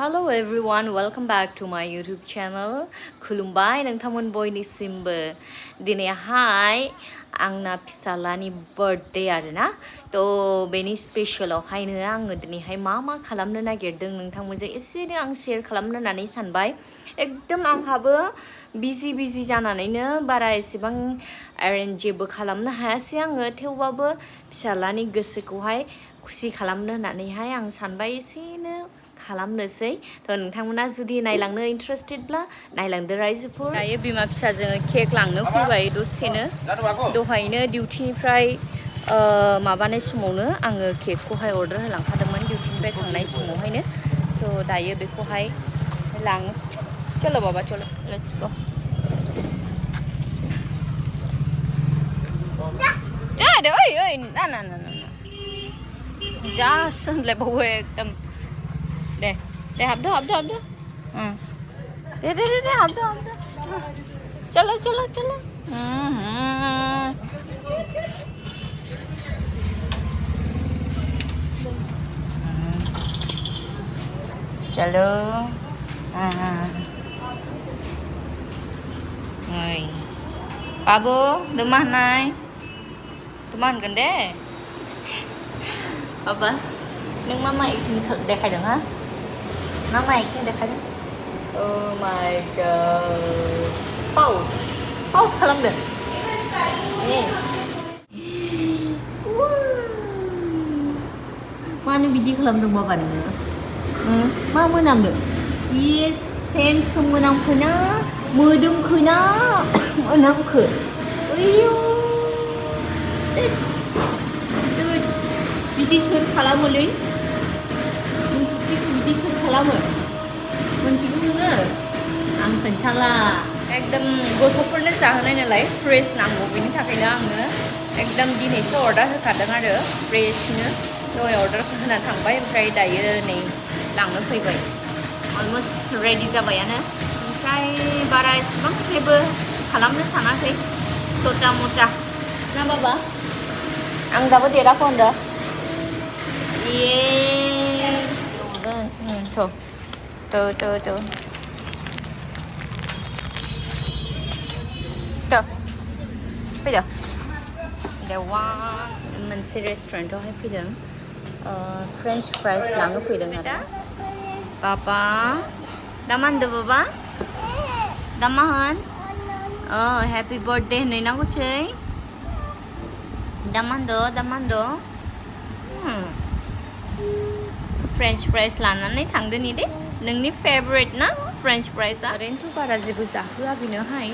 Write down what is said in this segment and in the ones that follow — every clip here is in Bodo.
Hello everyone, welcome back to my YouTube channel. खुलुमबाय नोंथांमोन बयनिसिमबो दिनैहाय आंना फिसालानि बर्थडे आरोना तो बेनि स्पेशलावहायनो आङो दिनैहाय मा खालामनो नागिरदों नोंथांमोनजों एसेनो आं शेयार खालामनो होननानै सानबाय एकदम आंहाबो बिजि जानानैनो बारा एसेबां एरेन्ज जेबो खालामनो हायासै आङो थेवबाबो फिसालानि गोसोखौहाय खुसि खालामनो होननानैहाय आं सानबाय एसेनो खालामनोसै थ' नोंथांमोना जुदि नायलांनो इन्टारेस्टेडब्ला नायलांदो रायजोफोर दायो बिमा फिसाजों केक लांनो फैबाय दसेनो दहायनो डिउटिनिफ्राय माबानाय समावनो आङो केकखौहाय अर्डार होलांखादोंमोन डिउटिनिफ्राय थांनाय समावहायनो थ' दायो बेखौहाय लां चलो बाबा चलो लेट्स गो जादो ओइ ना जासो होनलायबावो एकदम दे हाबदो दे हाबदो चलो चलो ओइ बाबु दमा होनगोन दे बाबा नों मा एक्टिं देखायदों हा मा एक्टिं देखायदों Oh my god पाउट खालामदों मानो बिदि खालामदों बाबा नोङो मा मोनामदों इस सेन्ट मोनामखोना मोदोमखोना मोनामखो ओइयो बिदि सोर खालामोलै बिदि सोर खालामो मोनथिगौ नोङो आं खोन्थाला एकदम गथ'फोरनो जाहोनाय नालाय फ्रेस नांगौ बेनि थाखायनो आङो एकदम दिनैसो अर्डार होखादों आरो फ्रेसनो दहाय अर्डार होना थांबाय ओमफ्राय दायो नै लांनो फैबाय अलमस्ट रेडि जाबायानो ओमफ्राय बारा एसेबां जेबो खालामनो सानाखै सटा मटा ना बाबा आं दाबो देराखौ होनदों फैदो देवा मोनसे रेस्टुरेन्टआवहाय फैदों फ्रेन्च फ्राइस लांनो फैदों आरो बाबा दा मा होनदों बाबा दा मा होन हेपि बार्थडे होननांगौसै दा मा होनदों फ्रेन्च फ्राइस लानानै थांदो नि दे नोंनि फेभरेट ना फ्रेन्च फ्राइसआ ओरैनोथ' बारा जेबो जाहोआ बेनोहाय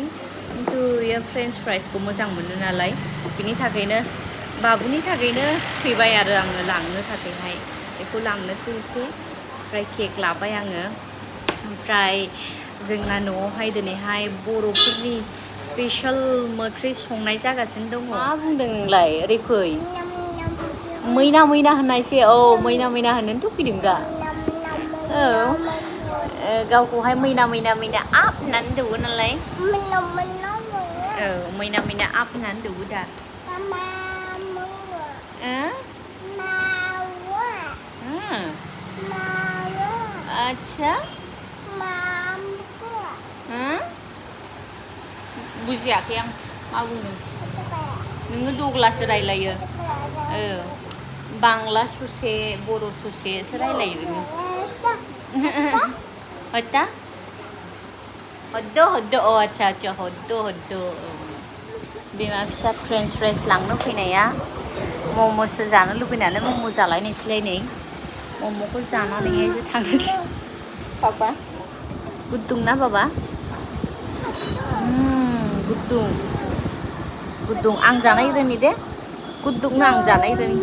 खिन्थु बेयो फ्रेन्च फ्राइसखौ मोजां मोनो नालाय बिनि थाखायनो बाबुनि थाखायनो फैबाय आरो आङो लांनो थाखायहाय बेखौ लांनोसै एसे ओमफ्राय केक लाबाय आङो ओमफ्राय जोंना न'आवहाय दिनैहाय बर'फोरनि स्पेशल ओंख्रि संनाय जागासिनो दङ मा बुंदों नोंलाय ओरै फै मैना होननायसै मैना होननानैथ' फैदों दा गावखौहाय मैना आप होननानै दौवो नालाय मैना आप होननानै दौवो दा आच्छा बुजियाखै आं मा बुंदों नोङो दग्लासो रायलायो बांला ससे बर' ससेसो रायलायो नोङो हद्दा आच्छा हद्द बिमा फिसा फ्रेन्च फ्राइस लांनो फैनाया मम'सो जानो लुबैनानै मम' जालायनोसैलाय नै मम'खौ जानानैहायसो थांनोसै बाबा गुदुं ना बाबा गुदुं आं जानाय रोनि दे गुदुंना आं जानाय रोनि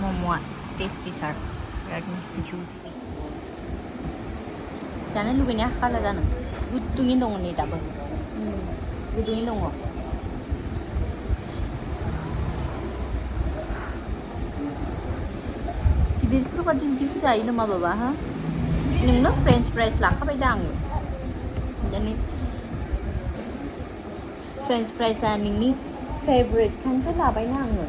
मम'आ टेस्टिथार बिरादनो जुसि जानो लुबैनाया हाखाला जानो गुदुङैनो दङ नै दाबो गुदुङैनो दङ गिदिरफोरबादि बिदिखौ जायो नामा बाबा हा नोंनो फ्रेन्च फ्राइस लाखाबाय दा आङो दानि फ्रेन्च फ्राइसआ नोंनि फेभरेट खायनोथ' लाबायना आङो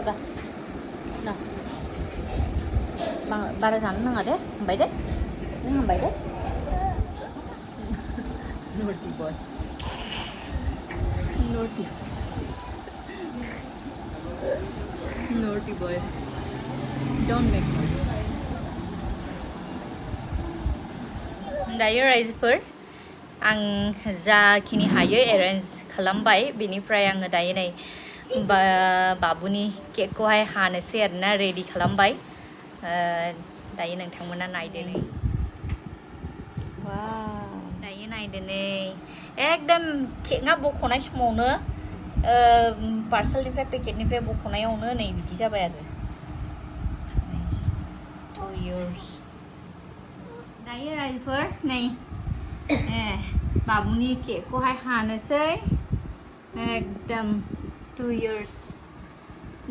Apa? Nào. Ba ra nang ada? Hambai deh. Nang hambai deh. Naughty boy. Naughty. Naughty boy. Don't make noise. दायो रायजोफोर आं जाखिनि हायो एरेन्ज खालामबाय बेनिफ्राय आङो दायो नै बाबुनि केकखौहाय हानोसै आरोना रेडि खालामबाय दायो नोंथांमोना नायदो नै दायो नायदो नै एकदम केकआ बख'नाय समावनो पार्सेलनिफ्राय पेकेटनिफ्राय बख'नायावनो नै बिदि जाबाय आरो दायो रायजोफोर नै बाबुनि केकखौहाय हानोसै एकदम 2 years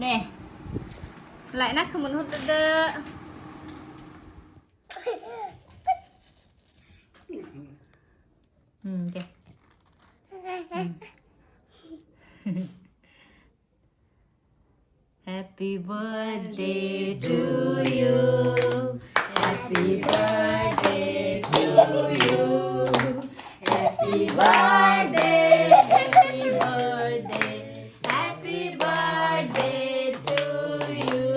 নে लायना खोमोन हरदो दे Happy birthday to you Happy birthday to you Happy birthday Happy birthday Happy birthday to you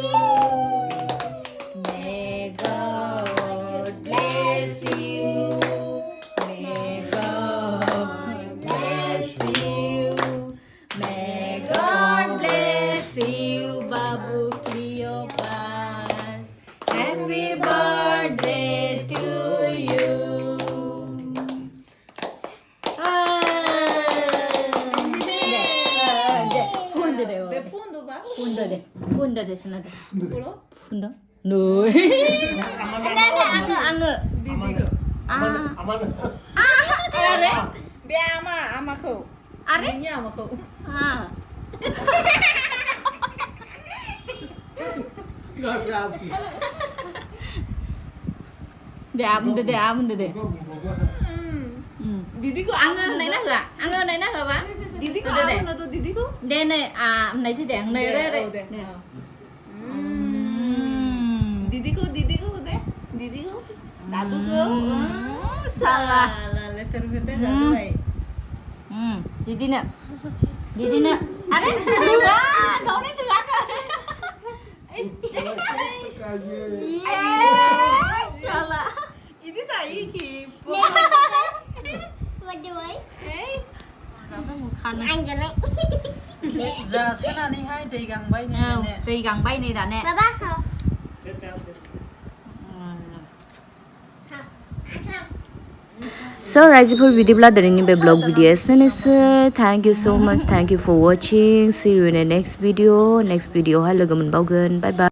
May God bless you May God bless you May God bless you Babu Cleopas Happy birthday to you Punda deh sana deh. Punda. No. Angge. Aman. Are? Biar ama kau. Are? Ini ama kau. Deh. Didi ko Angge này nó gak? Angge này nó gak, Bang? Didi ko Udah deh. ano to Didi ko? Đây này, này sih deh, này Deh. deh. Didi ko udah. Didi ko. Dadu ko. Salah. Letter bete dadu baik. Didi nak. Are? Wah, kau ni celaka. Salah. Ini tak iki. What do I? Anh cho đấy. Giờ sẽ là đi hai tỷ gần bay này nè. Tì gần bay này đã nè. Ba bác không? So रायजोफोर बिदिब्ला दिनैनि बे ब्लग भिडिअ एसेनोसै thank you so much thank you for watching see you in the next video आवहाय लोगो मोनबावगोन बाय बाय